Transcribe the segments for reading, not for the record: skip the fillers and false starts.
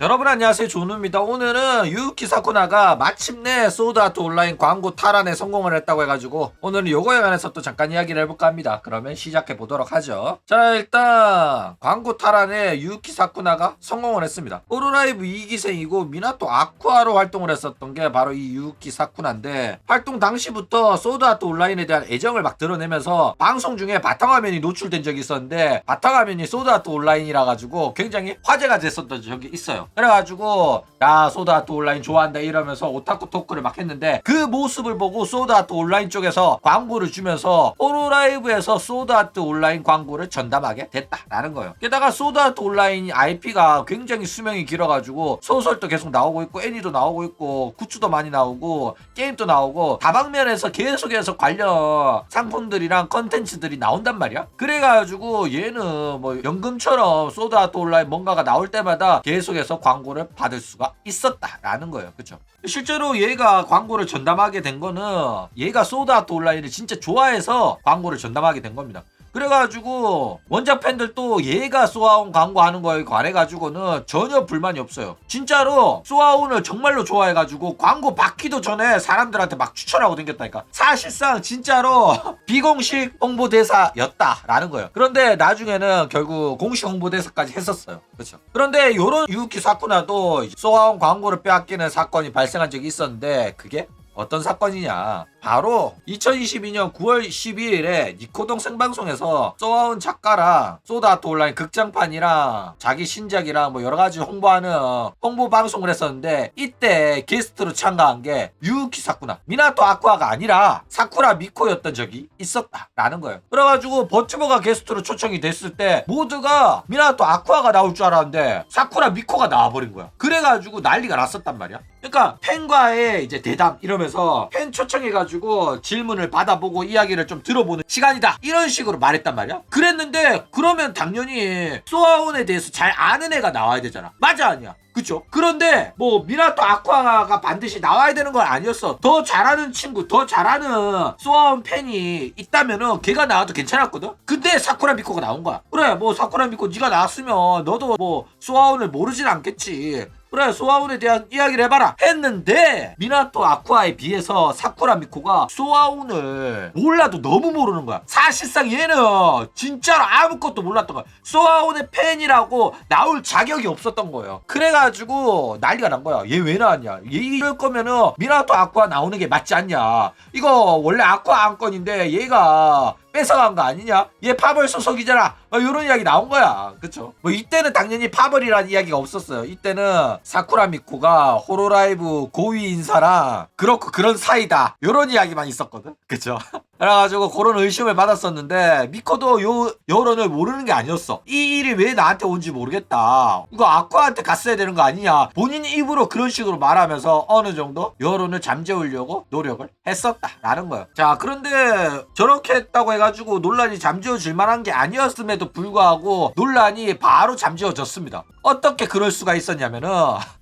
여러분 안녕하세요, 조누입니다. 오늘은 유유키 사쿠나가 마침내 소드아트 온라인 광고 탈환에 성공을 했다고 해가지고 오늘은 요거에 관해서 또 잠깐 이야기를 해볼까 합니다. 그러면 시작해 보도록 하죠. 자, 일단 광고 탈환에 유유키 사쿠나가 성공을 했습니다. 호로라이브 2기생이고 미나토 아쿠아로 활동을 했었던 게 바로 이 유유키 사쿠나인데, 활동 당시부터 소드아트 온라인에 대한 애정을 막 드러내면서 방송 중에 바탕화면이 노출된 적이 있었는데, 바탕화면이 소드아트 온라인이라 가지고 굉장히 화제가 됐었던 적이 있어요. 그래가지고 야, 소드아트 온라인 좋아한다 이러면서 오타쿠 토크를 막 했는데, 그 모습을 보고 소드아트 온라인 쪽에서 광고를 주면서 호로라이브에서 소드아트 온라인 광고를 전담하게 됐다라는 거예요. 게다가 소드아트 온라인 IP가 굉장히 수명이 길어가지고 소설도 계속 나오고 있고 애니도 나오고 있고 굿즈도 많이 나오고 게임도 나오고 다방면에서 계속해서 관련 상품들이랑 컨텐츠들이 나온단 말이야. 그래가지고 얘는 뭐 연금처럼 소드아트 온라인 뭔가가 나올 때마다 계속해서 광고를 받을 수가 있었다라는 거예요. 그쵸? 실제로 얘가 광고를 전담하게 된 거는 얘가 소드아트 온라인을 진짜 좋아해서 광고를 전담하게 된 겁니다. 그래가지고 원작 팬들도 얘가 소아온 광고하는 거에 관해가지고는 전혀 불만이 없어요. 진짜로 소아온을 정말로 좋아해가지고 광고 받기도 전에 사람들한테 막 추천하고 댕겼다니까. 사실상 진짜로 비공식 홍보대사였다라는 거예요. 그런데 나중에는 결국 공식 홍보대사까지 했었어요. 그렇죠. 그런데 요런 유유키 사쿠나도 소아온 광고를 빼앗기는 사건이 발생한 적이 있었는데, 그게 어떤 사건이냐, 바로 2022년 9월 12일에 니코동 생방송에서 소아온 작가랑 소드아트 온라인 극장판이랑 자기 신작이랑 뭐 여러가지 홍보하는 홍보 방송을 했었는데, 이때 게스트로 참가한 게 유유키 사쿠나, 미나토 아쿠아가 아니라 사쿠라 미코였던 적이 있었다라는 거예요. 그래가지고 버튜버가 게스트로 초청이 됐을 때 모두가 미나토 아쿠아가 나올 줄 알았는데 사쿠라 미코가 나와버린 거야. 그래가지고 난리가 났었단 말이야. 그러니까 팬과의 이제 대담 이러면서 팬 초청해가지고 질문을 받아보고 이야기를 좀 들어보는 시간이다 이런 식으로 말했단 말이야. 그랬는데 그러면 당연히 소아온에 대해서 잘 아는 애가 나와야 되잖아. 맞아 아니야? 그쵸? 그런데 뭐 미나토 아쿠아가 반드시 나와야 되는 건 아니었어. 더 잘하는 친구, 더 잘하는 소아온 팬이 있다면은 걔가 나와도 괜찮았거든? 근데 사쿠라 미코가 나온 거야. 그래, 뭐 사쿠라 미코 네가 나왔으면 너도 뭐 소아온을 모르진 않겠지. 그래, 소아온에 대한 이야기를 해봐라 했는데, 미나토 아쿠아에 비해서 사쿠라 미코가 소아온을 몰라도 너무 모르는 거야. 사실상 얘는 진짜로 아무것도 몰랐던 거야. 소아온의 팬이라고 나올 자격이 없었던 거예요. 그래가지고 난리가 난 거야. 얘 왜 나왔냐, 얘 이럴 거면은 미나토 아쿠아 나오는 게 맞지 않냐, 이거 원래 아쿠아 안건인데 얘가 뺏어간 거 아니냐? 얘 파벌 소속이잖아. 이런 이야기 나온 거야. 그쵸? 뭐 이때는 당연히 파벌이라는 이야기가 없었어요. 이때는 사쿠라 미코가 호로라이브 고위 인사랑 그렇고 그런 사이다, 요런 이야기만 있었거든. 그쵸? 그래가지고 그런 의심을 받았었는데, 미코도 여론을 모르는 게 아니었어. 이 일이 왜 나한테 온지 모르겠다, 이거 아쿠아한테 갔어야 되는 거 아니냐, 본인 입으로 그런 식으로 말하면서 어느 정도 여론을 잠재우려고 노력을 했었다라는 거예요. 자, 그런데 저렇게 했다고 해가지고 논란이 잠재워질 만한 게 아니었음에도 불구하고 논란이 바로 잠재워졌습니다. 어떻게 그럴 수가 있었냐면은,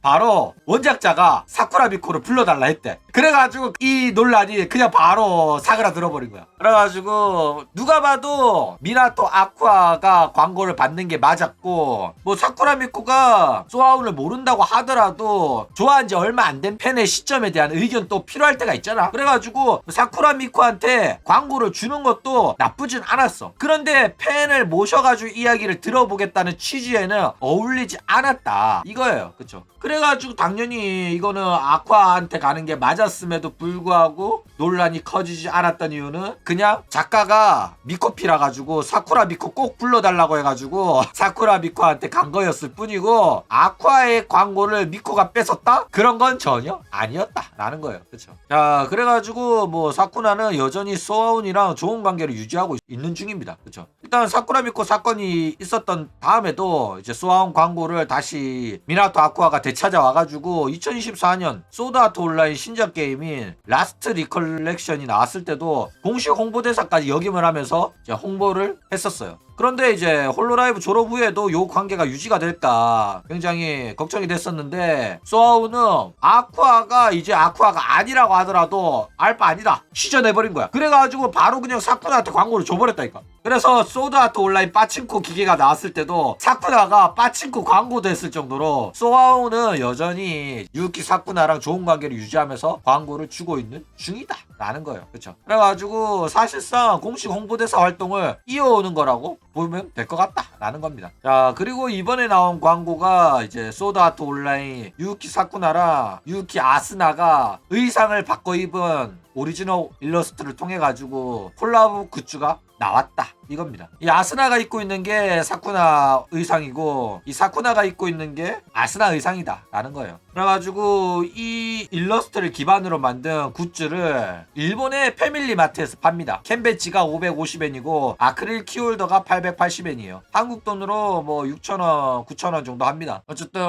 바로 원작자가 사쿠라 미코를 불러달라 했대. 그래가지고 이 논란이 그냥 바로 사그라들어버린 거야. 그래가지고 누가 봐도 미나토 아쿠아가 광고를 받는 게 맞았고, 뭐 사쿠라 미코가 소아온을 모른다고 하더라도 좋아한 지 얼마 안 된 팬의 시점에 대한 의견 또 필요할 때가 있잖아. 그래가지고 사쿠라 미코한테 광고를 주는 것도 나쁘진 않았어. 그런데 팬을 모셔가지고 이야기를 들어보겠다는 취지에는 어울리지 않았다 이거예요. 그쵸? 그래가지고 당연히 이거는 아쿠아한테 가는 게 맞았음에도 불구하고 논란이 커지지 않았던 이유는 그냥 작가가 미코피라 가지고 사쿠라 미코 꼭 불러달라고 해가지고 사쿠라 미코한테 간 거였을 뿐이고, 아쿠아의 광고를 미코가 뺏었다? 그런 건 전혀 아니었다라는 거예요. 그쵸? 자, 그래가지고 뭐 사쿠나는 여전히 소아온이랑 좋은 관계를 유지하고 있는 중입니다. 그쵸? 일단 사쿠라 미코 사건이 있었던 다음에도 이제 소아온 광고를 다시 미나토 아쿠아가 되찾아와가지고 2024년 소드아트 온라인 신작 게임인 라스트 리컬렉션이 나왔을 때도 공식 홍보대사까지 역임을 하면서 이제 홍보를 했었어요. 그런데 이제 홀로라이브 졸업 후에도 요 관계가 유지가 될까 굉장히 걱정이 됐었는데 소아우는 아쿠아가 이제 아쿠아가 아니라고 하더라도 알바 아니다 시전해버린 거야. 그래가지고 바로 그냥 사쿠나한테 광고를 줘버렸다니까. 그래서 소드아트 온라인 빠친코 기계가 나왔을 때도 사쿠나가 빠친코 광고도 했을 정도로 소아우는 여전히 유키 사쿠나랑 좋은 관계를 유지하면서 광고를 주고 있는 중이다 라는 거예요. 그쵸? 그래가지고 사실상 공식 홍보대사 활동을 이어오는 거라고 보면 될 것 같다 라는 겁니다. 자, 그리고 이번에 나온 광고가 이제 소드아트 온라인 유키 사쿠나랑 유키 아스나가 의상을 바꿔 입은 오리지널 일러스트를 통해 가지고 콜라보 굿즈가 나왔다 이겁니다. 이 아스나가 입고 있는 게 사쿠나 의상이고 이 사쿠나가 입고 있는 게 아스나 의상이다 라는 거예요. 그래가지고 이 일러스트를 기반으로 만든 굿즈를 일본의 패밀리마트에서 팝니다. 캔 배지가 550엔이고 아크릴 키홀더가 880엔이에요. 한국 돈으로 뭐 6,000원 9,000원 정도 합니다. 어쨌든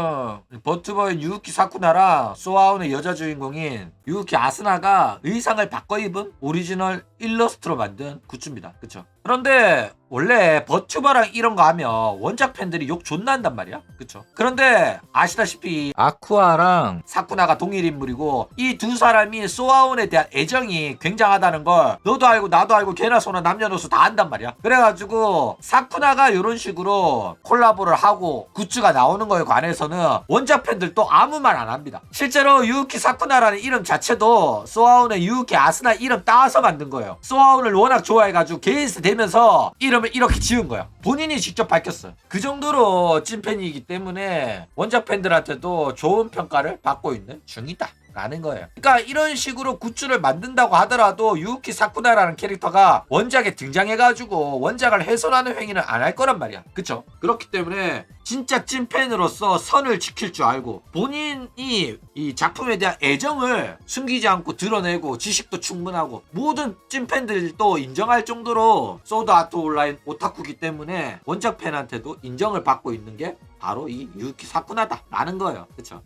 버트버인 유우키 사쿠나랑 소아온의 여자 주인공인 유우키 아스나가 의상을 바꿔 입은 오리지널 일러스트로 만든 굿즈입니다. 그쵸? 그런데 원래 버튜버랑 이런 거 하면 원작 팬들이 욕 존나 한단 말이야. 그쵸? 그런데 아시다시피 아쿠아랑 사쿠나가 동일 인물이고 이 두 사람이 소아온에 대한 애정이 굉장하다는 걸 너도 알고 나도 알고 개나 소나 남녀노소 다 안단 말이야. 그래가지고 사쿠나가 이런 식으로 콜라보를 하고 굿즈가 나오는 거에 관해서는 원작 팬들도 아무 말 안 합니다. 실제로 유우키 사쿠나라는 이름 자체도 소아온의 유우키 아스나 이름 따서 만든 거예요. 소아온을 워낙 좋아해가지고 게이스 되면서 이름을 이렇게 지은 거야. 본인이 직접 밝혔어요. 그 정도로 찐팬이기 때문에 원작 팬들한테도 좋은 평가를 받고 있는 중이다 라는 거예요. 그러니까 이런 식으로 굿즈를 만든다고 하더라도 유우키 사쿠나라는 캐릭터가 원작에 등장해가지고 원작을 훼손하는 행위는 안 할 거란 말이야. 그쵸? 그렇기 때문에 진짜 찐팬으로서 선을 지킬 줄 알고 본인이 이 작품에 대한 애정을 숨기지 않고 드러내고 지식도 충분하고 모든 찐팬들도 인정할 정도로 소드 아트 온라인 오타쿠기 때문에 원작 팬한테도 인정을 받고 있는 게 바로 이 유우키 사쿠나다 라는 거예요. 그쵸?